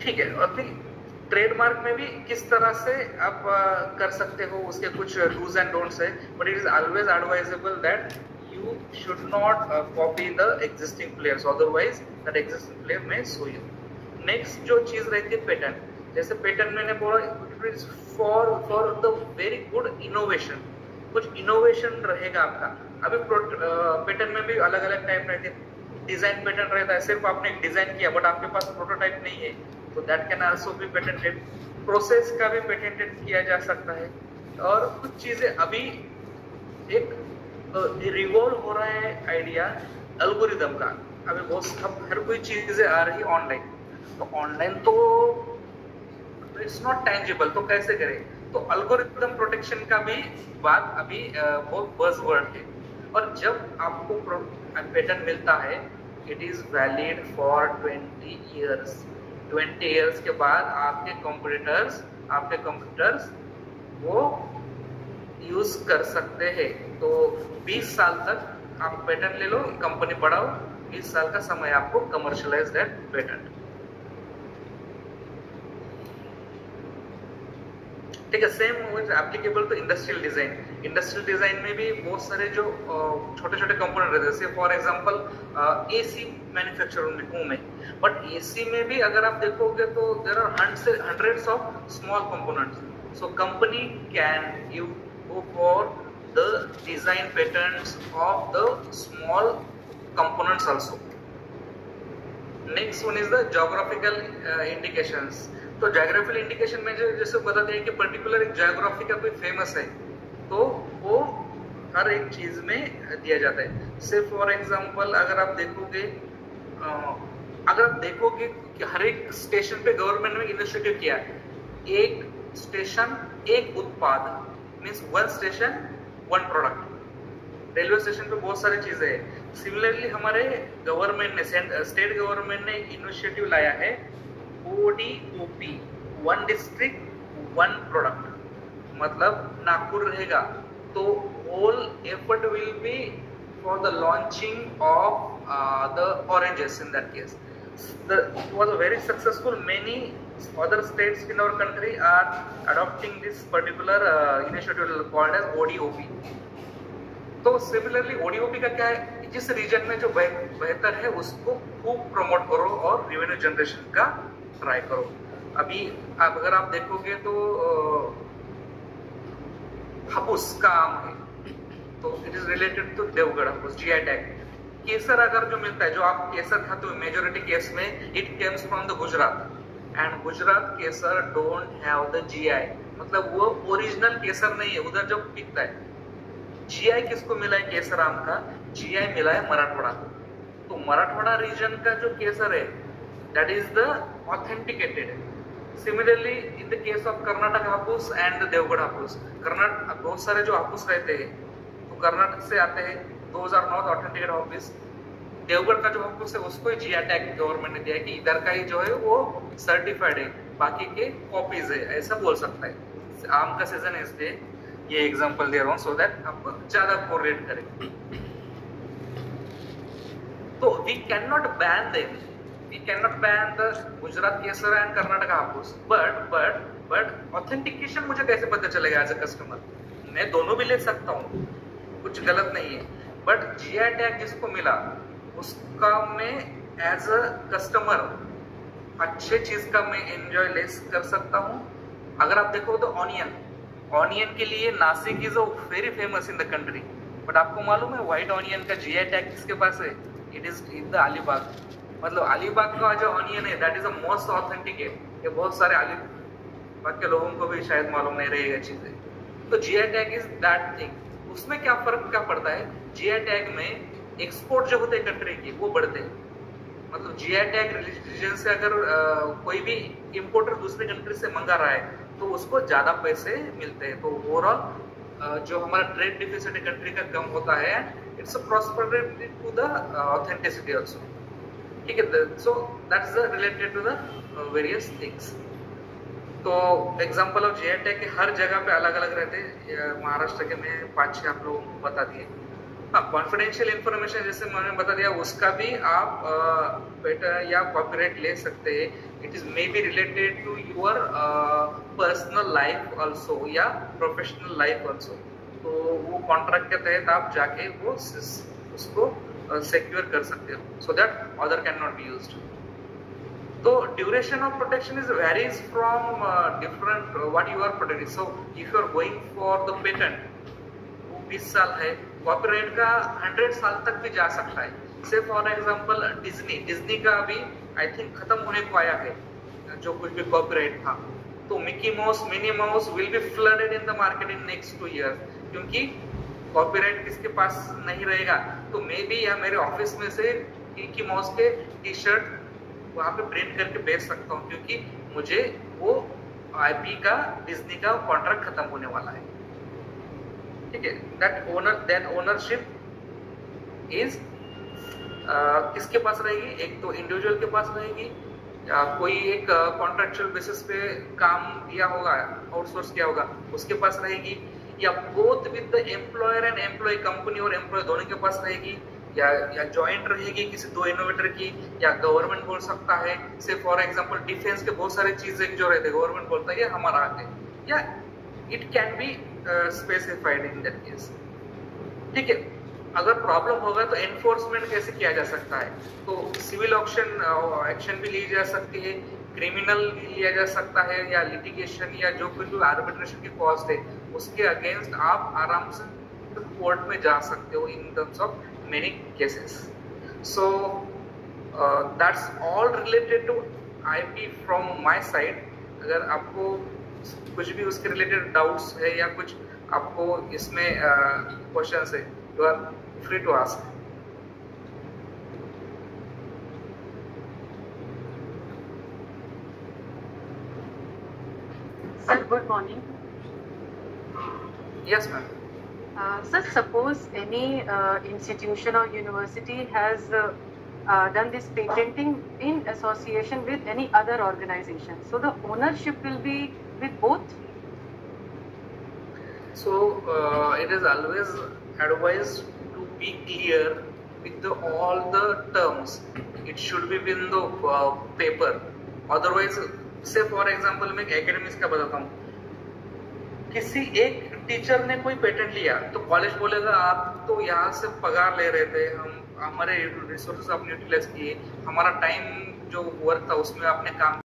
ठीक है। और फिर ट्रेडमार्क में भी किस तरह से आप कर सकते हो, उसके कुछ डूज एंड डोंट्स है, but it is always advisable that you should not copy the existing players, otherwise that existing player may sue you. Next जो चीज रहती है पेटेंट, जैसे पेटेंट मैंने बोला for the very good innovation, कुछ innovation रहेगा आपका। अभी पेटेंट में भी अलग अलग टाइप रहते हैं। डिजाइन पेटेंट रहता है, सिर्फ आपने डिजाइन किया बट आपके पास प्रोटोटाइप नहीं है, तो that can also be patented. Process का भी पेटेंटेड किया जा सकता है। और कुछ चीजें अभी एक रिवॉल्व हो रहा है आइडिया एल्गोरिदम का। अभी बहुत हर कोई चीजें आ रही ऑनलाइन, तो ऑनलाइन तो इट्स नॉट टेंजिबल, तो कैसे करें? तो एल्गोरिदम प्रोटेक्शन का भी बात अभी बहुत बज़वर्ड है। और जब आपको पेटेंट मिलता है, it is valid for 20 years. 20 years के बाद आपके कंप्यूटर्स वो यूज कर सकते हैं। तो 20 साल तक आप पेटेंट ले लो, कंपनी बढ़ाओ, 20 साल का समय आपको कमर्शियलाइज दैट पेटेंट। ठीक है। सेम एप्लीकेबल तो इंडस्ट्रियल डिजाइन। इंडस्ट्रियल डिजाइन में भी बहुत सारे जो छोटे छोटे कंपोनेंट रहते हैं, जैसे फॉर एग्जांपल एसी मैन्युफैक्चर हूँ मैं, बट एसी में भी अगर आप देखोगे तो there are hundreds of small components. So company can you go for the design patents of the small components also. Next one is the geographical indications. तो geographical indication में जैसे बताते हैं कि पर्टिकुलर एक geography का कोई फेमस है, तो वो हर एक चीज में दिया जाता है। से फॉर एग्जांपल अगर आप देखोगे कि हर एक स्टेशन पे गवर्नमेंट ने इनिशिएटिव किया है, एक स्टेशन एक उत्पाद, means one station one product. Railway station पे बहुत सारी चीजें हैं। सिमिलरली हमारे गवर्नमेंट ने, स्टेट गवर्नमेंट ने इनिशिएटिव लाया है ODOP, one district one product. मतलब नागपुर रहेगा तो whole effort will be for the launching of the oranges in that case. It was very successful. Many other states in our country are adopting this particular initiative called as ODOP. तो similarly ODOP का क्या है, जिस reason में जो बेहतर है उसको खूब प्रमोट करो और रेवेन्यू जनरेशन का ट्राई करो। अभी अगर आप देखोगे तो हापुस का आम है, तो it is related to Devgad Hapus, GI tag. Kesar अगर जो मिलता है, जो आप केसर खाते हो मेजोरिटी केस में, it comes from the Gujarat, and Gujarat Kesar don't have the GI, मतलब वो ओरिजिनल केसर नहीं है उधर जो बिकता है। GI किसको मिला है केसर आम का? GI मिला है मराठवाड़ा को। तो मराठवाड़ा रीजन का जो केसर है that is the authenticated. Similarly in the case of Karnataka Hapus and the Devgad Hapus, Karnataka बहुत सारे जो हापुस रहते हैं तो कर्नाटक से आते हैं, दोज आर नॉट ऑथेंटिकेटेड हापुस। देवगढ़ का जो हापुस है उसको GI टैग गवर्नमेंट ने दिया है कि इधर का ही जो है वो सर्टिफाइड है, बाकी के कॉपीज है, ऐसा बोल सकता है। आम का सीजन है इसलिए ये एग्जांपल दे रहा हूँ, सो दैट आपको ज्यादा कोरिलेट करे। तो we can not ban them, we can not ban the Gujarat Kesar and Karnataka Hapus, but authentication मुझे कैसे पता चलेगा एज अ कस्टमर? मैं दोनों भी ले सकता हूँ, कुछ गलत नहीं है, बट GI टैग जिसको मिला उसका मैं एज अ कस्टमर अच्छे चीज का मैं एंजॉय लेस कर सकता हूँ। अगर आप देखो तो ऑनियन के लिए Nashik is very famous in the country, but आपको मालूम है व्हाइट ऑनियन का GI टैग किसके पास है? It is in the Alibag. मतलब अलीबाग का जो ऑनियन है that is the most authenticate. ये बहुत सारे अलीबाग के लोगों को भी शायद मालूम नहीं रहेगा चीजें। तो GI tag is that thing. उसमें क्या फर्क क्या पड़ता है? GI टैग में एक्सपोर्ट जो होते हैं कंट्री की वो बढ़ते हैं। मतलब GI टैग रीजन से अगर कोई भी इंपोर्टर दूसरे कंट्री से मंगा रहा है तो उसको ज्यादा पैसे मिलते हैं। तो ओवरऑल जो हमारा ट्रेड डिफिसिट कंट्री का कम होता है, it's a prosperity to the authenticity also. ठीक है, so that's related to the various things. तो एग्जांपल ऑफ GI टैग के हर जगह पे अलग अलग रहते हैं। महाराष्ट्र के में 5-6 आप लोगों को बता दिए। हाँ, कॉन्फिडेंशियल इंफॉर्मेशन जैसे मैंने बता दिया, उसका भी आप पेटेंट या कॉपीराइट ले सकते हैं। It is may be related to your personal life also या प्रोफेशनल लाइफ ऑल्सो। तो वो कॉन्ट्रैक्ट के तहत आप जाके वो उसको सिक्योर कर सकते हो, so that other can not be used. तो duration of protection is varies from different what you are protecting. So if you are going for the patent, 20 साल है, कॉपीराइट का 100 साल तक भी जा सकता है। से फॉर एग्जांपल डिज्नी का अभी आई थिंक खत्म होने को आया है जो कुछ भी कॉपीराइट था। तो Mickey mouse, Minnie Mouse will be flooded in the market in next 2 years, क्योंकि कॉपीराइट किसके पास नहीं रहेगा। तो मे बी या मेरे ऑफिस में से मिकी माउस के टी शर्ट वहां पे प्रिंट करके बेच सकता हूँ, क्योंकि मुझे वो आईपी का डिज्नी का कॉन्ट्रैक्ट खत्म होने वाला है। ठीक है, दैट ओनरशिप इज किसके पास रहेगी? एक तो इंडिविजुअल के पास रहेगी, या कोई एक कॉन्ट्रैक्चुअल बेसिस पे काम दिया होगा, आउटसोर्स किया होगा, उसके पास रहेगी, या both with the employer and employ, company और एम्प्लॉय दोनों के पास रहेगी, या जॉइंट रहेगी किसी 2 इनोवेटर की, या गवर्नमेंट बोल सकता है। से फॉर एग्जांपल डिफेंस के बहुत सारे चीजें जो रहते हैं गवर्नमेंट बोलता है ये हमारा है, या it can be specified in that case. ठीक है, अगर प्रॉब्लम होगा तो एनफोर्समेंट कैसे किया जा सकता है? तो सिविल एक्शन भी ली जा सकती है, क्रिमिनल लिया जा सकता है, या लिटिगेशन या जो कुछ भी आर्बिट्रेशन की कॉस्ट है उसके अगेंस्ट आप आराम से कोर्ट में जा सकते हो in terms of many cases. So that's all related to IP from my side. अगर आपको कुछ भी उसके रिलेटेड डाउट्स है या कुछ आपको इसमें क्वेश्चंस है, you are free to ask. Sir, good morning. Yes, ma'am. Sir, suppose any institution or university has done this patenting in association with any other organization, so the ownership will be with both? So it is always advised to be clear with all the terms. It should be in the paper. Otherwise, say for example मैं academics का बताता हूँ, किसी एक teacher ने कोई patent लिया तो कॉलेज बोलेगा आप तो यहाँ से पगार ले रहे थे, हम हमारे रिसोर्सेज आपने यूटिलाइज किए, हमारा टाइम जो वर्क था उसमें आपने काम